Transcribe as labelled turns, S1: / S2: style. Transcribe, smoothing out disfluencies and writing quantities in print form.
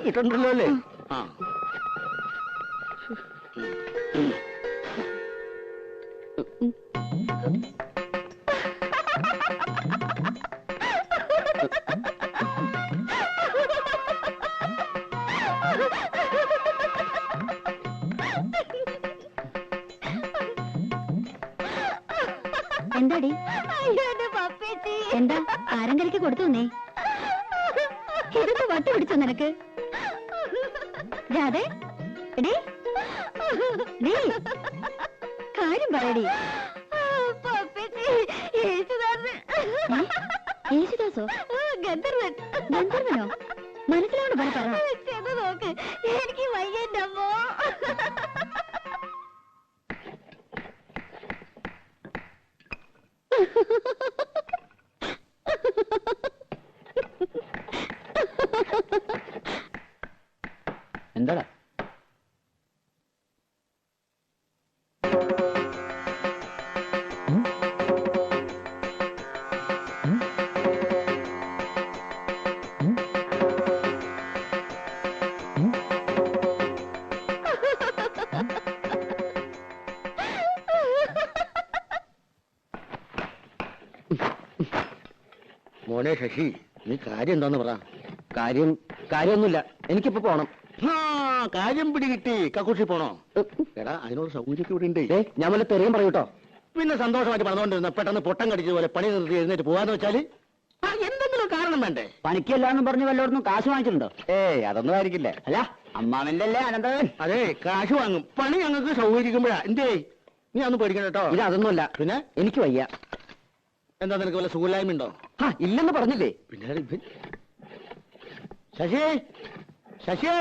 S1: കിട്ടണ്ടല്ലോ അല്ലേ? ആ
S2: എന്താടി? എന്താ ആരങ്കരയ്ക്ക് കൊടുത്തു നീ? ഇതൊക്കെ വട്ട് പിടിച്ചോ നിനക്ക്? രാധേ, കാര്യം പറയടി. യേശുദാസോ? ഗന്ധർവനോ? മനസ്സിലാണ് പറ. നോക്ക്, എനിക്ക് വയ്യമ്മോ.
S1: എന്താടാ? മോനെ ശശി, നീ കാര്യം എന്താന്ന് പറ. കാര്യമൊന്നുമില്ല, എനിക്കിപ്പോ പോണം. കാര്യം പിടികിട്ടി. കക്കൂഷി പോണോ? എടാ, അതിനോട് സൗകര്യമൊക്കെ ഇവിടെ ഉണ്ട്. ഞാൻ വല്ല തെറിയും പറയൂട്ടോ. പിന്നെ സന്തോഷമായിട്ട് പറഞ്ഞുകൊണ്ടിരുന്ന പെട്ടെന്ന് പൊട്ടം കടിച്ചതുപോലെ പണി നിർത്തി എഴുന്നേറ്റ് പോവാന്ന് വെച്ചാല് എന്തെങ്കിലും കാരണം വേണ്ടേ?
S3: പണിക്കല്ലാന്നും പറഞ്ഞു വല്ലോടൊന്നും കാശ് വാങ്ങിച്ചിട്ടുണ്ടോ?
S1: അതൊന്നും ആയിരിക്കില്ല.
S3: അല്ല, അമ്മാവന്റെ അല്ലേ അനന്തവൻ?
S1: അതെ, കാശ് വാങ്ങും. പണി ഞങ്ങൾക്ക് സൗകര്യക്കുമ്പോഴാ. എന്തേ, നീ അതൊന്നും പേടിക്കണ്ട കേട്ടോ.
S3: ഇത് അതൊന്നുമല്ല.
S1: പിന്നെ
S3: എനിക്ക് വയ്യ.
S1: എന്താ, നിനക്ക് വല്ല സുഖമില്ലായ്മ ഉണ്ടോ?
S3: ഇല്ലെന്ന് പറഞ്ഞില്ലേ?
S1: പിന്നെ ശശി, ശശിയേ